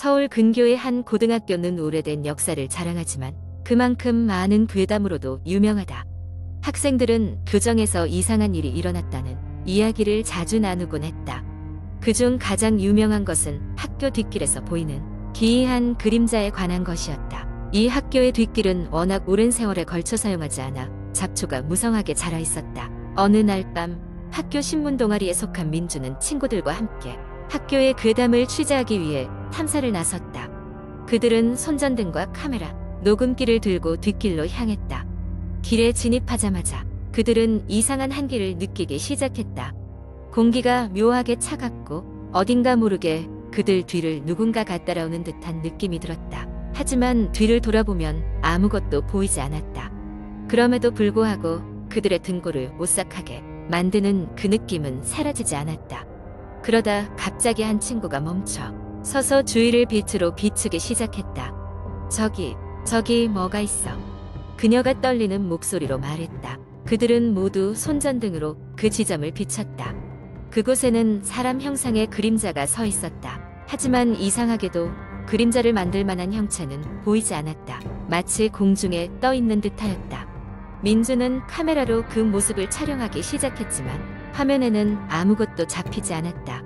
서울 근교의 한 고등학교는 오래된 역사를 자랑하지만 그만큼 많은 괴담으로도 유명하다. 학생들은 교정에서 이상한 일이 일어났다는 이야기를 자주 나누곤 했다. 그중 가장 유명한 것은 학교 뒷길에서 보이는 기이한 그림자에 관한 것이었다. 이 학교의 뒷길은 워낙 오랜 세월에 걸쳐 사용하지 않아 잡초가 무성하게 자라 있었다. 어느 날 밤 학교 신문 동아리에 속한 민주는 친구들과 함께 학교의 괴담을 취재하기 위해 탐사를 나섰다. 그들은 손전등과 카메라, 녹음기를 들고 뒷길로 향했다. 길에 진입하자마자 그들은 이상한 한기를 느끼기 시작했다. 공기가 묘하게 차갑고 어딘가 모르게 그들 뒤를 누군가가 따라오는 듯한 느낌이 들었다. 하지만 뒤를 돌아보면 아무것도 보이지 않았다. 그럼에도 불구하고 그들의 등골을 오싹하게 만드는 그 느낌은 사라지지 않았다. 그러다 갑자기 한 친구가 멈춰 서서 주위를 빛으로 비추기 시작했다. 저기 뭐가 있어. 그녀가 떨리는 목소리로 말했다. 그들은 모두 손전등으로 그 지점을 비췄다. 그곳에는 사람 형상의 그림자가 서 있었다. 하지만 이상하게도 그림자를 만들 만한 형체는 보이지 않았다. 마치 공중에 떠 있는 듯하였다. 민주는 카메라로 그 모습을 촬영하기 시작했지만 화면에는 아무것도 잡히지 않았다.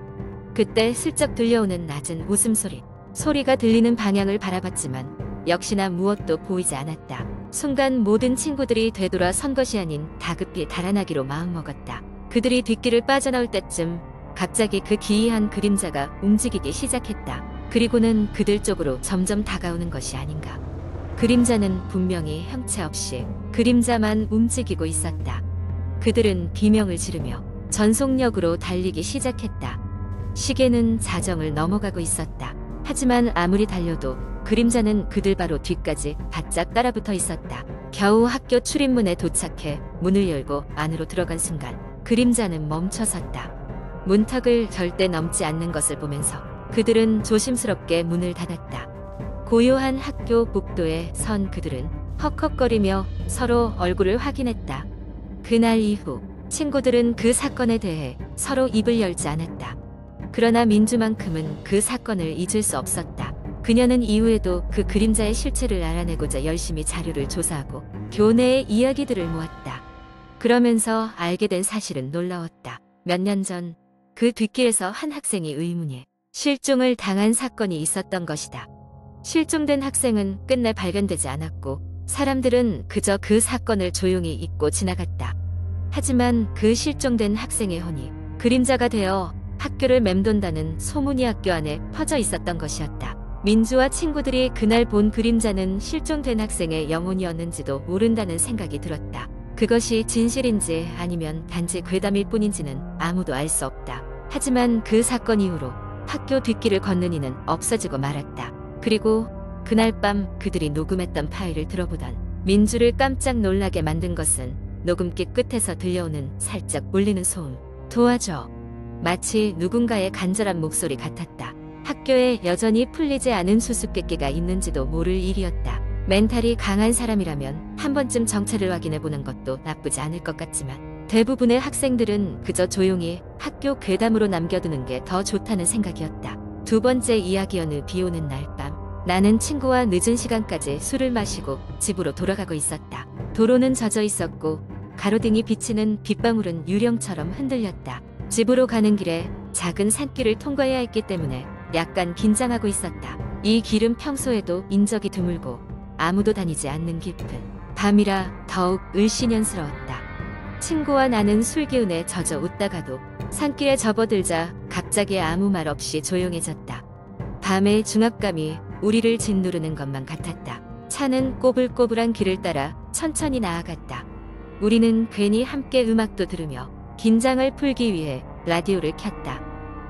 그때 슬쩍 들려오는 낮은 웃음소리. 소리가 들리는 방향을 바라봤지만 역시나 무엇도 보이지 않았다. 순간 모든 친구들이 되돌아 선 것이 아닌 다급히 달아나기로 마음먹었다. 그들이 뒷길을 빠져나올 때쯤 갑자기 그 기이한 그림자가 움직이기 시작했다. 그리고는 그들 쪽으로 점점 다가오는 것이 아닌가. 그림자는 분명히 형체 없이 그림자만 움직이고 있었다. 그들은 비명을 지르며 전속력으로 달리기 시작했다. 시계는 자정을 넘어가고 있었다. 하지만 아무리 달려도 그림자는 그들 바로 뒤까지 바짝 따라붙어 있었다. 겨우 학교 출입문에 도착해 문을 열고 안으로 들어간 순간 그림자는 멈춰섰다. 문턱을 절대 넘지 않는 것을 보면서 그들은 조심스럽게 문을 닫았다. 고요한 학교 복도에 선 그들은 헉헉거리며 서로 얼굴을 확인했다. 그날 이후 친구들은 그 사건에 대해 서로 입을 열지 않았다. 그러나 민주만큼은 그 사건을 잊을 수 없었다. 그녀는 이후에도 그 그림자의 실체를 알아내고자 열심히 자료를 조사하고 교내의 이야기들을 모았다. 그러면서 알게 된 사실은 놀라웠다. 몇 년 전 그 뒷길에서 한 학생이 의문의 실종을 당한 사건이 있었던 것이다. 실종된 학생은 끝내 발견되지 않았고 사람들은 그저 그 사건을 조용히 잊고 지나갔다. 하지만 그 실종된 학생의 혼이 그림자가 되어 학교를 맴돈다는 소문이 학교 안에 퍼져 있었던 것이었다. 민주와 친구들이 그날 본 그림자는 실종된 학생의 영혼이었는지도 모른다는 생각이 들었다. 그것이 진실인지 아니면 단지 괴담일 뿐인지는 아무도 알 수 없다. 하지만 그 사건 이후로 학교 뒷길을 걷는 이는 없어지고 말았다. 그리고 그날 밤 그들이 녹음했던 파일을 들어보던 민주를 깜짝 놀라게 만든 것은 녹음기 끝에서 들려오는 살짝 울리는 소음. 도와줘. 마치 누군가의 간절한 목소리 같았다. 학교에 여전히 풀리지 않은 수수께끼가 있는지도 모를 일이었다. 멘탈이 강한 사람이라면 한 번쯤 정체를 확인해보는 것도 나쁘지 않을 것 같지만 대부분의 학생들은 그저 조용히 학교 괴담으로 남겨두는 게 더 좋다는 생각이었다. 두 번째 이야기. 어느 비 오는 날 밤 나는 친구와 늦은 시간까지 술을 마시고 집으로 돌아가고 있었다. 도로는 젖어 있었고 가로등이 비치는 빗방울은 유령처럼 흔들렸다. 집으로 가는 길에 작은 산길을 통과해야 했기 때문에 약간 긴장하고 있었다. 이 길은 평소에도 인적이 드물고 아무도 다니지 않는 깊은 밤이라 더욱 을씨년스러웠다. 친구와 나는 술 기운에 젖어 웃다가도 산길에 접어들자 갑자기 아무 말 없이 조용해졌다. 밤의 중압감이 우리를 짓누르는 것만 같았다. 차는 꼬불꼬불한 길을 따라 천천히 나아갔다. 우리는 괜히 함께 음악도 들으며 긴장을 풀기 위해 라디오를 켰다.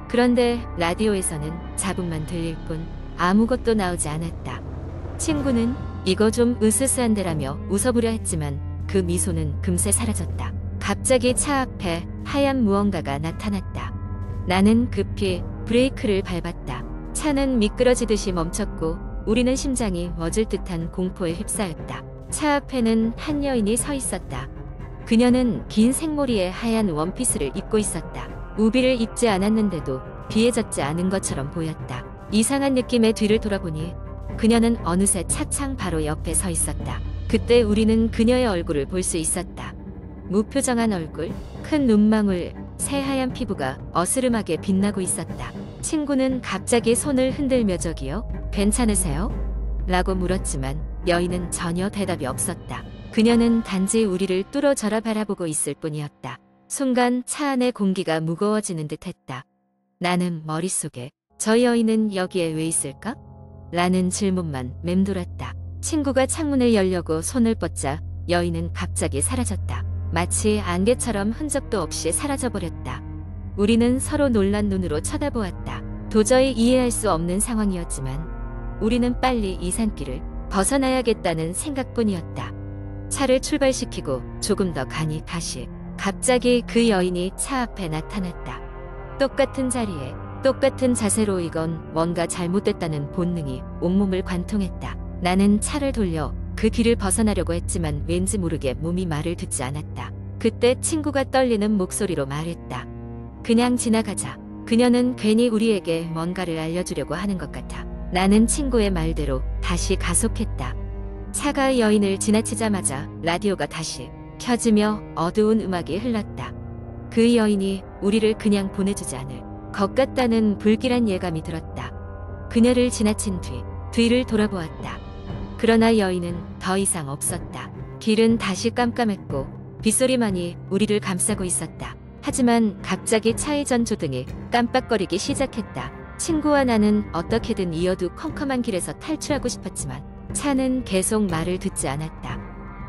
그런데 라디오에서는 잡음만 들릴 뿐 아무것도 나오지 않았다. 친구는 이거 좀 으스스한데라며 웃어보려 했지만 그 미소는 금세 사라졌다. 갑자기 차 앞에 하얀 무언가가 나타났다. 나는 급히 브레이크를 밟았다. 차는 미끄러지듯이 멈췄고 우리는 심장이 멎을 듯한 공포에 휩싸였다. 차 앞에는 한 여인이 서 있었다. 그녀는 긴 생머리에 하얀 원피스를 입고 있었다. 우비를 입지 않았는데도 비에 젖지 않은 것처럼 보였다. 이상한 느낌에 뒤를 돌아보니 그녀는 어느새 차창 바로 옆에 서 있었다. 그때 우리는 그녀의 얼굴을 볼 수 있었다. 무표정한 얼굴, 큰 눈망울, 새하얀 피부가 어스름하게 빛나고 있었다. 친구는 갑자기 손을 흔들며 저기요? 괜찮으세요? 라고 물었지만 여인은 전혀 대답이 없었다. 그녀는 단지 우리를 뚫어져라 바라보고 있을 뿐이었다. 순간 차 안의 공기가 무거워지는 듯했다. 나는 머릿속에 저 여인은 여기에 왜 있을까? 라는 질문만 맴돌았다. 친구가 창문을 열려고 손을 뻗자 여인은 갑자기 사라졌다. 마치 안개처럼 흔적도 없이 사라져버렸다. 우리는 서로 놀란 눈으로 쳐다보았다. 도저히 이해할 수 없는 상황이었지만 우리는 빨리 이 산길을 벗어나야겠다는 생각뿐이었다. 차를 출발시키고 조금 더 가니 다시 갑자기 그 여인이 차 앞에 나타났다. 똑같은 자리에 똑같은 자세로. 이건 뭔가 잘못됐다는 본능이 온몸을 관통했다. 나는 차를 돌려 그 길을 벗어나려고 했지만 왠지 모르게 몸이 말을 듣지 않았다. 그때 친구가 떨리는 목소리로 말했다. 그냥 지나가자. 그녀는 괜히 우리에게 뭔가를 알려주려고 하는 것 같아. 나는 친구의 말대로 다시 가속했다. 차가 여인을 지나치자마자 라디오가 다시 켜지며 어두운 음악이 흘렀다. 그 여인이 우리를 그냥 보내주지 않을 것 같다는 불길한 예감이 들었다. 그녀를 지나친 뒤를 돌아보았다. 그러나 여인은 더 이상 없었다. 길은 다시 깜깜했고 빗소리만이 우리를 감싸고 있었다. 하지만 갑자기 차의 전조등이 깜빡거리기 시작했다. 친구와 나는 어떻게든 이 어두컴컴한 길에서 탈출하고 싶었지만 차는 계속 말을 듣지 않았다.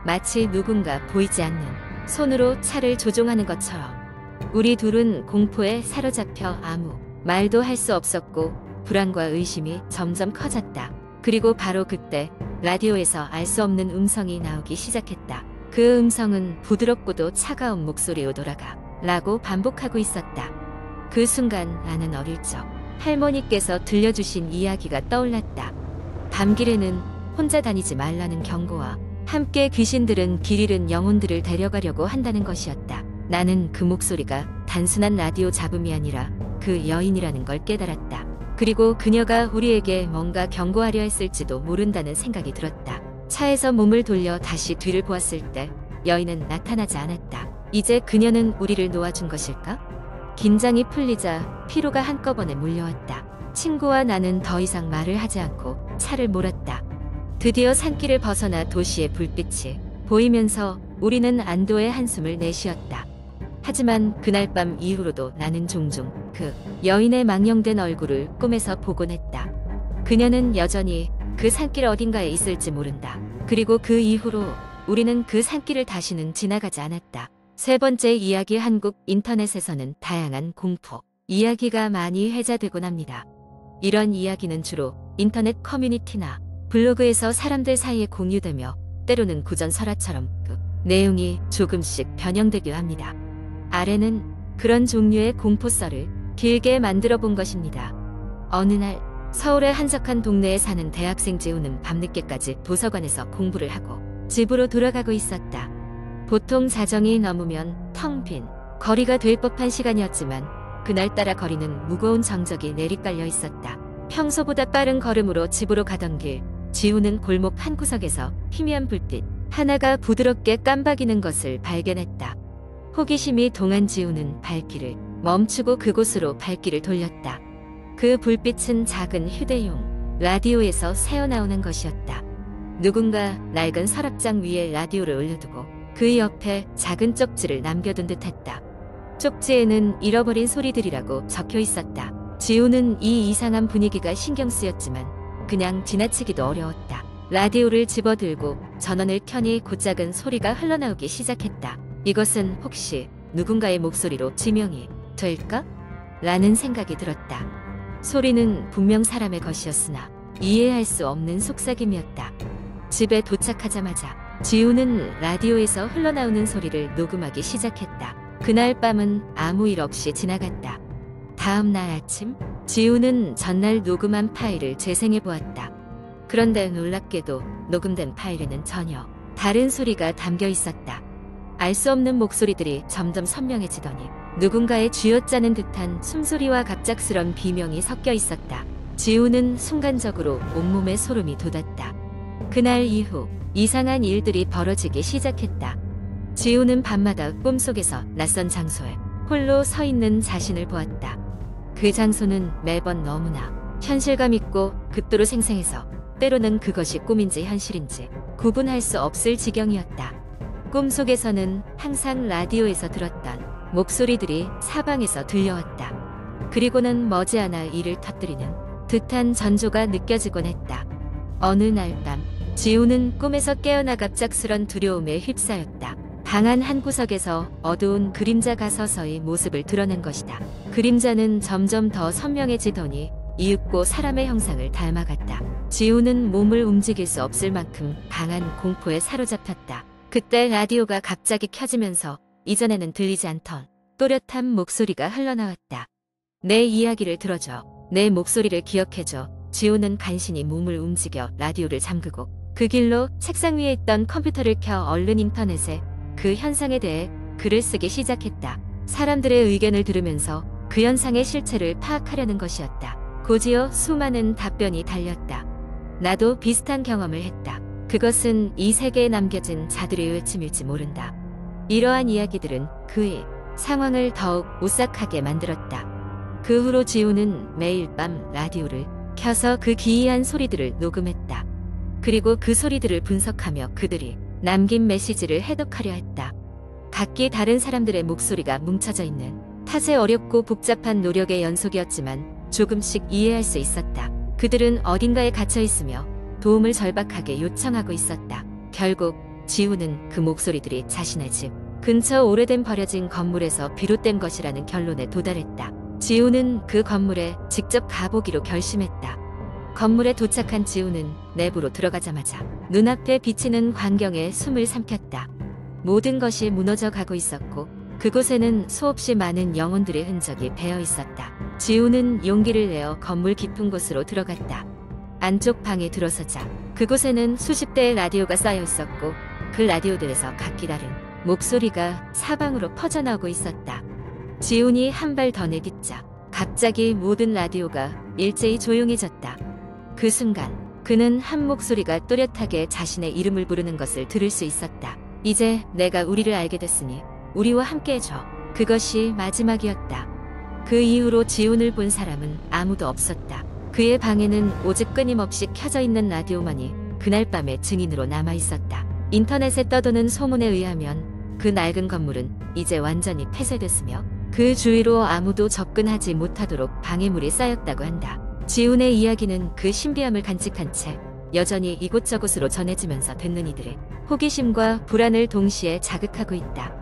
마치 누군가 보이지 않는 손으로 차를 조종하는 것처럼. 우리 둘은 공포에 사로잡혀 아무 말도 할 수 없었고 불안과 의심이 점점 커졌다. 그리고 바로 그때 라디오에서 알 수 없는 음성이 나오기 시작했다. 그 음성은 부드럽고도 차가운 목소리로 돌아가 라고 반복하고 있었다. 그 순간 나는 어릴 적 할머니께서 들려주신 이야기가 떠올랐다. 밤길에는 혼자 다니지 말라는 경고와 함께 귀신들은 길 잃은 영혼들을 데려가려고 한다는 것이었다. 나는 그 목소리가 단순한 라디오 잡음이 아니라 그 여인이라는 걸 깨달았다. 그리고 그녀가 우리에게 뭔가 경고하려 했을지도 모른다는 생각이 들었다. 차에서 몸을 돌려 다시 뒤를 보았을 때 여인은 나타나지 않았다. 이제 그녀는 우리를 놓아준 것일까? 긴장이 풀리자 피로가 한꺼번에 몰려왔다. 친구와 나는 더 이상 말을 하지 않고 차를 몰았다. 드디어 산길을 벗어나 도시의 불빛이 보이면서 우리는 안도의 한숨을 내쉬었다. 하지만 그날 밤 이후로도 나는 종종 그 여인의 망령된 얼굴을 꿈에서 보곤 했다. 그녀는 여전히 그 산길 어딘가에 있을지 모른다. 그리고 그 이후로 우리는 그 산길을 다시는 지나가지 않았다. 세 번째 이야기. 한국 인터넷에서는 다양한 공포 이야기가 많이 회자되곤 합니다. 이런 이야기는 주로 인터넷 커뮤니티나 블로그에서 사람들 사이에 공유되며 때로는 구전 설화처럼 그 내용이 조금씩 변형되기도 합니다. 아래는 그런 종류의 공포썰을 길게 만들어 본 것입니다. 어느 날 서울의 한적한 동네에 사는 대학생 지우는 밤늦게까지 도서관에서 공부를 하고 집으로 돌아가고 있었다. 보통 자정이 넘으면 텅 빈 거리가 될 법한 시간이었지만 그날따라 거리는 무거운 정적이 내리깔려 있었다. 평소보다 빠른 걸음으로 집으로 가던 길, 지우는 골목 한구석에서 희미한 불빛 하나가 부드럽게 깜박이는 것을 발견했다. 호기심이 동한 지우는 발길을 멈추고 그곳으로 발길을 돌렸다. 그 불빛은 작은 휴대용 라디오에서 새어나오는 것이었다. 누군가 낡은 서랍장 위에 라디오를 올려두고 그 옆에 작은 쪽지를 남겨둔 듯했다. 쪽지에는 잃어버린 소리들이라고 적혀 있었다. 지우는 이 이상한 분위기가 신경 쓰였지만 그냥 지나치기도 어려웠다. 라디오를 집어들고 전원을 켜니 곧작은 소리가 흘러나오기 시작했다. 이것은 혹시 누군가의 목소리로 지명이 될까? 라는 생각이 들었다. 소리는 분명 사람의 것이었으나 이해할 수 없는 속삭임이었다. 집에 도착하자마자 지우는 라디오에서 흘러나오는 소리를 녹음하기 시작했다. 그날 밤은 아무 일 없이 지나갔다. 다음 날 아침 지우는 전날 녹음한 파일을 재생해 보았다. 그런데 놀랍게도 녹음된 파일에는 전혀 다른 소리가 담겨 있었다. 알 수 없는 목소리들이 점점 선명해지더니 누군가의 쥐어짜는 듯한 숨소리와 갑작스런 비명이 섞여 있었다. 지우는 순간적으로 온몸에 소름이 돋았다. 그날 이후 이상한 일들이 벌어지기 시작했다. 지우는 밤마다 꿈속에서 낯선 장소에 홀로 서 있는 자신을 보았다. 그 장소는 매번 너무나 현실감 있고 극도로 생생해서 때로는 그것이 꿈인지 현실인지 구분할 수 없을 지경이었다. 꿈속에서는 항상 라디오에서 들었던 목소리들이 사방에서 들려왔다. 그리고는 머지않아 이를 터뜨리는 듯한 전조가 느껴지곤 했다. 어느 날 밤 지우는 꿈에서 깨어나 갑작스런 두려움에 휩싸였다. 방 안 한 구석에서 어두운 그림자가 서서히 모습을 드러낸 것이다. 그림자는 점점 더 선명해지더니 이윽고 사람의 형상을 닮아갔다. 지우는 몸을 움직일 수 없을 만큼 강한 공포에 사로잡혔다. 그때 라디오가 갑자기 켜지면서 이전에는 들리지 않던 또렷한 목소리가 흘러나왔다. 내 이야기를 들어줘. 내 목소리를 기억해줘. 지우는 간신히 몸을 움직여 라디오를 잠그고 그 길로 책상 위에 있던 컴퓨터를 켜 얼른 인터넷에 그 현상에 대해 글을 쓰기 시작했다. 사람들의 의견을 들으면서 그 현상의 실체를 파악하려는 것이었다. 곧이어 수많은 답변이 달렸다. 나도 비슷한 경험을 했다. 그것은 이 세계에 남겨진 자들의 외침일지 모른다. 이러한 이야기들은 그의 상황을 더욱 오싹하게 만들었다. 그 후로 지우는 매일 밤 라디오를 켜서 그 기이한 소리들을 녹음했다. 그리고 그 소리들을 분석하며 그들이 남긴 메시지를 해독하려 했다. 각기 다른 사람들의 목소리가 뭉쳐져 있는 탓에 어렵고 복잡한 노력의 연속이었지만 조금씩 이해할 수 있었다. 그들은 어딘가에 갇혀 있으며 도움을 절박하게 요청하고 있었다. 결국 지우는 그 목소리들이 자신의 집 근처 오래된 버려진 건물에서 비롯된 것이라는 결론에 도달했다. 지우는 그 건물에 직접 가보기로 결심했다. 건물에 도착한 지우는 내부로 들어가자마자 눈앞에 비치는 광경에 숨을 삼켰다. 모든 것이 무너져 가고 있었고 그곳에는 수없이 많은 영혼들의 흔적이 배어 있었다. 지우는 용기를 내어 건물 깊은 곳으로 들어갔다. 안쪽 방에 들어서자 그곳에는 수십 대의 라디오가 쌓여 있었고 그 라디오들에서 각기 다른 목소리가 사방으로 퍼져나오고 있었다. 지훈이 한 발 더 내딛자 갑자기 모든 라디오가 일제히 조용해졌다. 그 순간 그는 한 목소리가 또렷하게 자신의 이름을 부르는 것을 들을 수 있었다. 이제 내가 우리를 알게 됐으니 우리와 함께 해줘. 그것이 마지막이었다. 그 이후로 지훈을 본 사람은 아무도 없었다. 그의 방에는 오직 끊임없이 켜져 있는 라디오만이 그날 밤의 증인으로 남아 있었다. 인터넷에 떠도는 소문에 의하면 그 낡은 건물은 이제 완전히 폐쇄됐으며 그 주위로 아무도 접근하지 못하도록 방해물이 쌓였다고 한다. 지훈의 이야기는 그 신비함을 간직한 채 여전히 이곳저곳으로 전해지면서 듣는 이들의 호기심과 불안을 동시에 자극하고 있다.